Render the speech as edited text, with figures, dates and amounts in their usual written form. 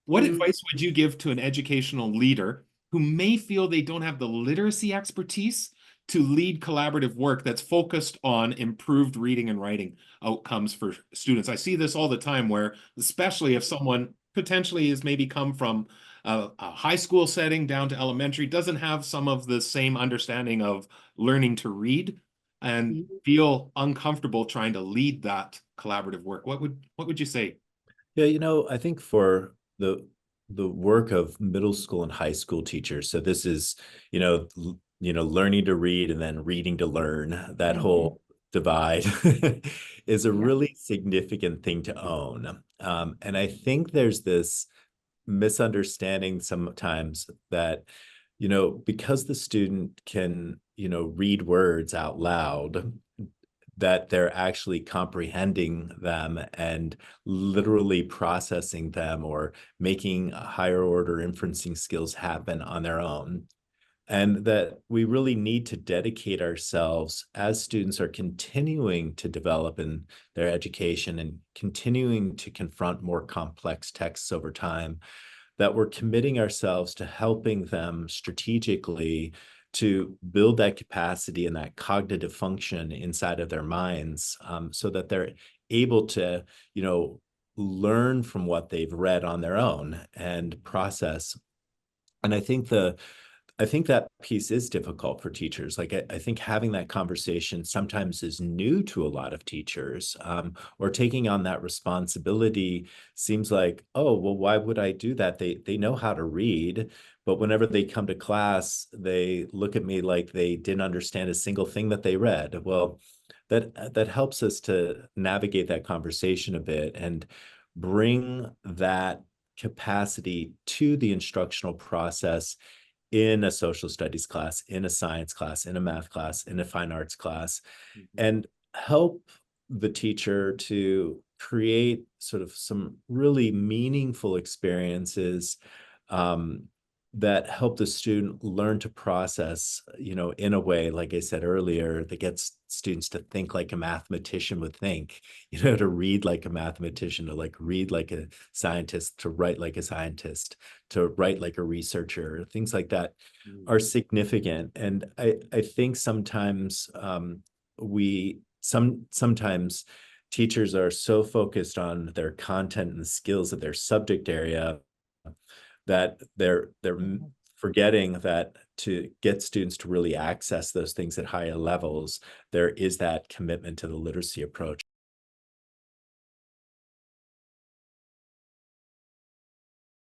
What Mm, advice would you give to an educational leader who may feel they don't have the literacy expertise to lead collaborative work that's focused on improved reading and writing outcomes for students? I see this all the time where, especially if someone potentially has maybe come from a high school setting down to elementary, doesn't have some of the same understanding of learning to read and mm. feel uncomfortable trying to lead that collaborative work. What would you say? Yeah, I think for the work of middle school and high school teachers, so this is, learning to read and then reading to learn, that whole divide is a Yeah. really significant thing to own. And I think there's this misunderstanding sometimes that, because the student can, read words out loud, that they're actually comprehending them and literally processing them or making higher order inferencing skills happen on their own. And that we really need to dedicate ourselves as students are continuing to develop in their education and continuing to confront more complex texts over time, that we're committing ourselves to helping them strategically to build that capacity and that cognitive function inside of their minds, so that they're able to, learn from what they've read on their own and process. And I think that piece is difficult for teachers. Like, I think having that conversation sometimes is new to a lot of teachers, or taking on that responsibility seems like, oh, well, why would I do that? They know how to read, but whenever they come to class, they look at me like they didn't understand a single thing that they read. Well, that helps us to navigate that conversation a bit and bring that capacity to the instructional process in a social studies class, in a science class, in a math class, in a fine arts class, and help the teacher to create sort of some really meaningful experiences, um, that help the student learn to process, in a way, like I said earlier, that gets students to think like a mathematician would think, to read like a mathematician, to like read like a scientist, to write like a scientist, to write like a researcher. Things like that are significant. And I think sometimes, sometimes teachers are so focused on their content and the skills of their subject area that they're forgetting that to get students to really access those things at higher levels, there is that commitment to the literacy approach.